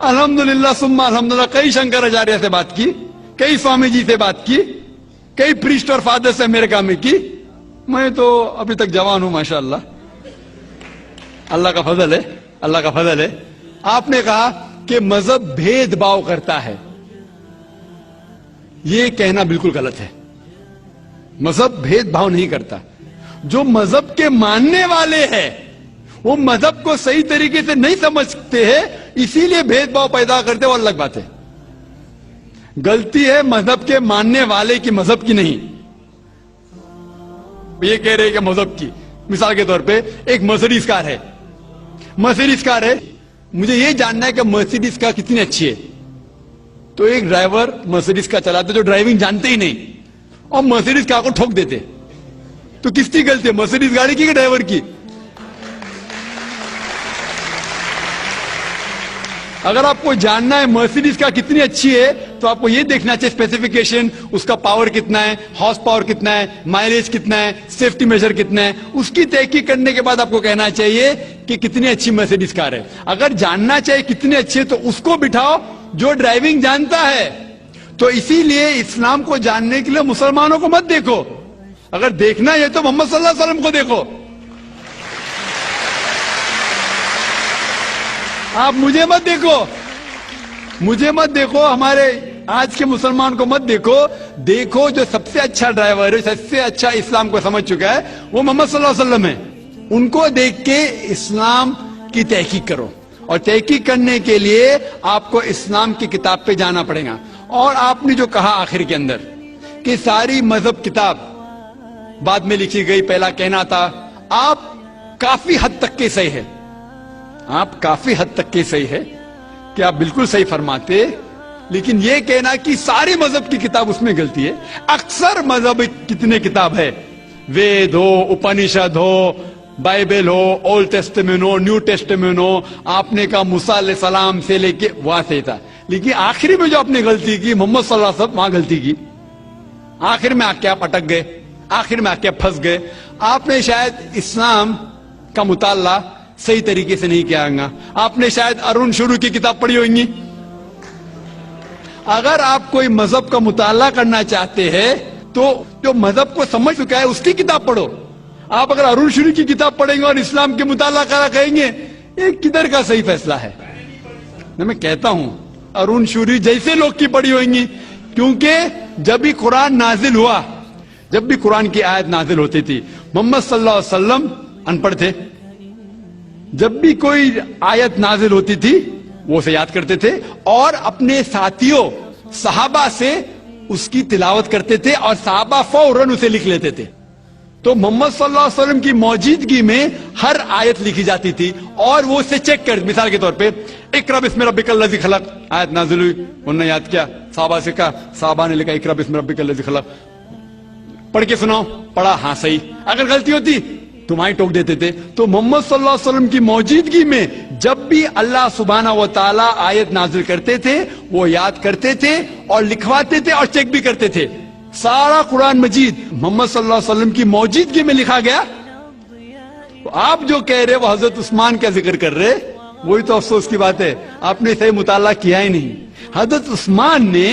الحمدللہ سما الحمدللہ کئی شنکراچاریہ سے بات کی, کئی سوامی جی سے بات کی, کئی پریسٹ اور فادر سے امریکہ میں کی. میں تو ابھی تک جوان ہوں ماشاءاللہ, اللہ کا فضل ہے, اللہ کا فضل ہے. آپ نے کہا کہ مذہب بھید بھاؤ کرتا ہے. یہ کہنا بالکل غلط ہے. مذہب بھید بھاؤ نہیں کرتا. جو مذہب کے ماننے والے ہیں وہ مذہب کو صحیح طریقے سے نہیں سمجھتے ہیں, اسی لیے بھید بھاؤ پیدا کرتے, وہ الگ بات ہے. غلطی ہے مذہب کے ماننے والے کی, مذہب کی نہیں. یہ کہہ رہے کہ مذہب کی, مثال کے طور پہ ایک مرسیڈیز کار ہے, مرسیڈیز کار ہے, مجھے یہ جاننا ہے کہ مرسیڈیز کار کتنی اچھی ہے. تو ایک ڈرائیور مرسیڈیز کار چلاتے جو ڈرائیونگ جانتے ہی نہیں اور مرسیڈیز کار کو ٹھوک دیتے, تو کس کی غلطی ہے, مرسیڈیز گاڑی کی کہ ڈرائیور کی؟ اگر آپ کو جاننا ہے مرسیڈیز کار کتنی اچھی ہے تو آپ کو یہ دیکھنا چاہیے اسپیسیفکیشن, اس کا پاور کتنا ہے, ہارس پاور کتنا ہے, مائلیج کتنا ہے, سیفٹی میجر کتنا ہے. اس کی تحقیق کرنے کے بعد آپ کو کہنا چاہیے کہ کتنی اچھی مرسیڈیز کار ہے. اگر جاننا چاہیے کتنی اچھی ہے تو اس کو بٹھاؤ جو ڈرائیونگ جانتا ہے. تو اسی لیے اسلام کو جاننے کے لیے مسلمانوں کو مت دیکھو, اگر دیکھنا ہے تو محمد صلی اللہ علیہ وسلم کو دیکھو. آپ مجھے مت دیکھو, مجھے مت دیکھو, ہمارے آج کے مسلمان کو مت دیکھو. دیکھو جو سب سے اچھا ڈرائیور ہے, سب سے اچھا اسلام کو سمجھ چکا ہے, وہ محمد صلی اللہ علیہ وسلم ہے. ان کو دیکھ کے اسلام کی تحقیق کرو, اور تحقیق کرنے کے لیے آپ کو اسلام کی کتاب پہ جانا پڑے گا. اور آپ نے جو کہا آخر کے اندر کہ ساری مذہب کتاب بعد میں لکھی گئی, پہلا کہنا تھا, آپ کافی حد تک کے صحیح ہے, آپ کافی حد تک کے صحیح ہے کہ آپ بالکل صحیح فرماتے, لیکن یہ کہنا کہ ساری مذہب کی کتاب اس میں غلطی ہے. اکثر مذہب کتنے کتاب ہے, وید ہو, اپنشد ہو, بائبل ہو, اولڈ ٹیسٹمنٹ ہو, نیو ٹیسٹمنٹ ہو, آپ نے کہا موسیٰ علیہ السلام سے لے کے وہاں سے تھا, لیکن آخری میں جو آپ نے غلطی کی محمد صلی اللہ علیہ وسلم, وہاں غلطی کی. آخر میں آ کے آپ اٹک گئے, آخر میں آ کے پھنس گئے. آپ نے شاید اسلام کا مطالعہ صحیح طریقے سے نہیں کیا گا. آپ نے شاید ارون شروع کی کتاب پڑھی ہوئی گی. اگر آپ کوئی مذہب کا مطالعہ کرنا چاہتے ہیں تو جو مذہب کو سمجھ چکا ہے اس کی کتاب پڑھو. آپ اگر ارون شروع کی کتاب پڑھیں گے اور اسلام کے مطالعہ کرا کہیں گے, یہ کدھر کا صحیح فیصلہ ہے؟ میں کہتا ہوں ارون شوری جیسے لوگ کی پڑھی ہوئیں گی, کیونکہ جب بھی قرآن نازل ہوا, جب بھی قرآن کی آیت نازل ہوتی تھی, محمد صلی اللہ علیہ وسلم ان پڑھ تھے. جب بھی کوئی آیت نازل ہوتی تھی وہ اسے یاد کرتے تھے اور اپنے ساتھیوں صحابہ سے اس کی تلاوت کرتے تھے, اور صحابہ فوراً اسے لکھ لیتے تھے. تو محمد صلی اللہ علیہ وسلم کی موجودگی میں ہر آیت لکھی جاتی تھی اور وہ اسے چیک کر, مثال کے طور پہ اقرا بسم ربک الذی خلق آیت نازل ہوئی, انہوں نے یاد کیا, صحابہ سے کہا, صحابہ نے لکھا اقرا بسم ربک الذی خلق, پڑھ کے سناؤ, پڑھا, ہاں صحیح. اگر غلطی ہوتی تمہیں ٹوک دیتے تھے. تو محمد صلی اللہ علیہ وسلم کی موجودگی میں جب بھی اللہ سبحانہ و تعالی آیت نازل کرتے تھے وہ یاد کرتے تھے اور لکھواتے تھے اور چیک بھی کرتے تھے. سارا قرآن مجید محمد صلی اللہ علیہ وسلم کی موجودگی میں لکھا گیا. آپ جو کہہ رہے وہ حضرت عثمان کا ذکر کر رہے, وہی تو افسوس کی بات ہے, آپ نے صحیح مطالعہ کیا ہی نہیں. حضرت عثمان نے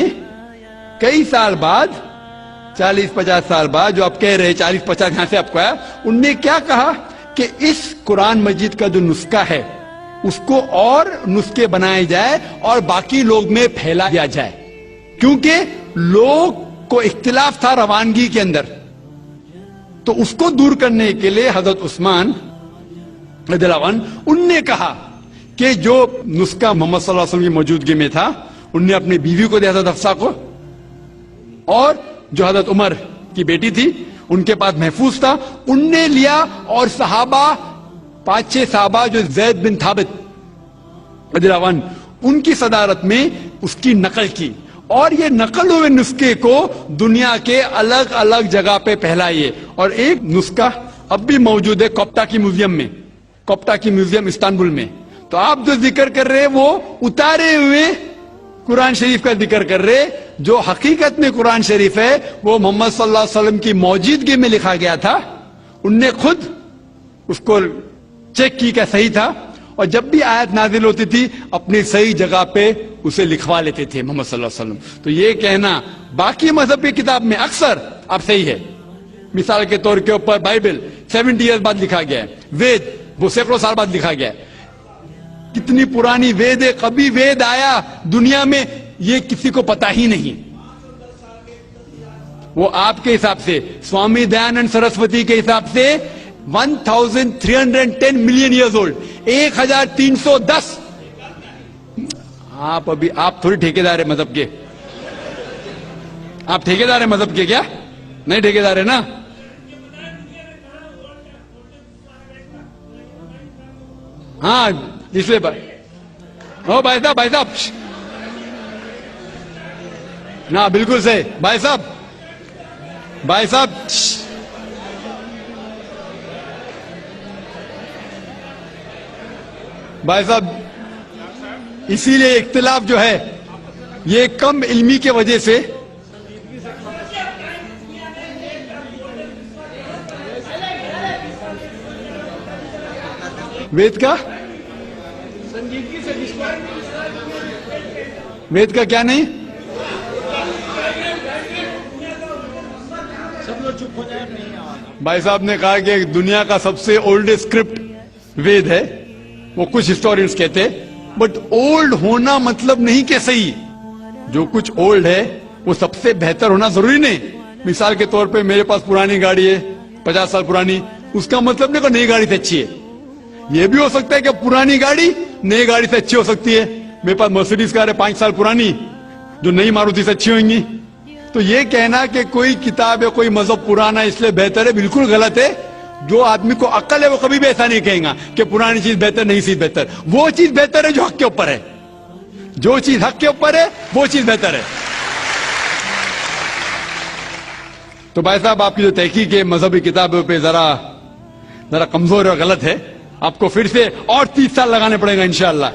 کئی سال بعد, 40-50 سال بعد, جو آپ کہہ رہے 40-50 یہاں سے آپ کو آیا, ان نے کیا کہا کہ اس قرآن مجید کا جو نسخہ ہے اس کو اور نسخے بنائے جائے اور باقی لوگ میں پھیلا دیا جائے, کیونکہ لوگ کو اختلاف تھا روانگی کے اندر. تو اس کو دور کرنے کے لیے حضرت عثمان رضی اللہ عنہ ان نے کہا کہ جو نسخہ محمد صلی اللہ علیہ وسلم کی موجودگی میں تھا ان نے اپنی بیوی کو دیا, حضرت حفصہ کو, اور جو حضرت عمر کی بیٹی تھی ان کے پاس محفوظ تھا, ان نے لیا, اور صحابہ 5-6 صحابہ جو زید بن ثابت رضی اللہ عنہ ان کی صدارت میں اس کی نقل کی, اور یہ نقل ہوئے نسخے کو دنیا کے الگ الگ جگہ پہ پھیلائیے. اور ایک نسخہ اب بھی موجود ہے کوپٹا کی میوزیم میں, کوپٹا کی میوزیم استنبول میں. تو آپ جو ذکر کر رہے وہ اتارے ہوئے قرآن شریف کا ذکر کر رہے, جو حقیقت میں قرآن شریف ہے وہ محمد صلی اللہ علیہ وسلم کی موجودگی میں لکھا گیا تھا. ان نے خود اس کو چیک کی کہ صحیح تھا, اور جب بھی آیت نازل ہوتی تھی اپنی صحیح جگہ پہ اسے لکھوا لیتے تھے محمد صلی اللہ علیہ وسلم. تو یہ کہنا باقی مذہب کی کتاب میں اکثر اب صحیح ہے. مثال کے طور کے اوپر بائبل 70 ایئر بعد لکھا گیا ہے, وید وہ سینکڑوں سال بعد لکھا گیا ہے. کتنی پرانی وید ہے, کبھی وید آیا دنیا میں یہ کسی کو پتا ہی نہیں. وہ آپ کے حساب سے سوامی دیانند سرسوتی کے حساب سے 1310 ملین ایئرز اولڈ, 1310. آپ تھوڑی ٹھیکیدار ہے مذہب کے, آپ ٹھیکیدار ہیں مذہب کے کیا؟ نہیں ٹھیکیدار ہے نا. ہاں اس لیے بھائی صاحب نا بالکل صحیح. بھائی صاحب اسی لیے اختلاف جو ہے یہ کم علمی کی وجہ سے وید کا کیا نہیں. بھائی صاحب نے کہا کہ دنیا کا سب سے اولڈسٹ اسکرپٹ وید ہے, وہ کچھ ہسٹورینز کہتے, بٹ اولڈ ہونا مطلب نہیں کہ صحیح. جو کچھ اولڈ ہے وہ سب سے بہتر ہونا ضروری نہیں. مثال کے طور پہ میرے پاس پرانی گاڑی ہے 50 سال پرانی, اس کا مطلب نہیں کہ نئی گاڑی سے اچھی ہے. یہ بھی ہو سکتا ہے کہ پرانی گاڑی نئی گاڑی سے اچھی ہو سکتی ہے. میرے پاس مرسیڈیز کار ہے 5 سال پرانی جو نئی ماروتی سے اچھی ہوئیں گی. تو یہ کہنا کہ کوئی کتاب ہے کوئی مذہب پرانا اس لیے بہتر ہے بالکل غلط ہے. جو آدمی کو عقل ہے وہ کبھی بھی ایسا نہیں کہیں گا کہ پرانی چیز بہتر نہیں چیز بہتر. وہ چیز بہتر ہے جو حق کے اوپر ہے, جو چیز حق کے اوپر ہے وہ چیز بہتر ہے. تو بھائی صاحب آپ کی جو تحقیق ہے مذہبی کتابوں پہ ذرا کمزور اور غلط ہے. آپ کو پھر سے اور 30 سال لگانے پڑے گا انشاءاللہ.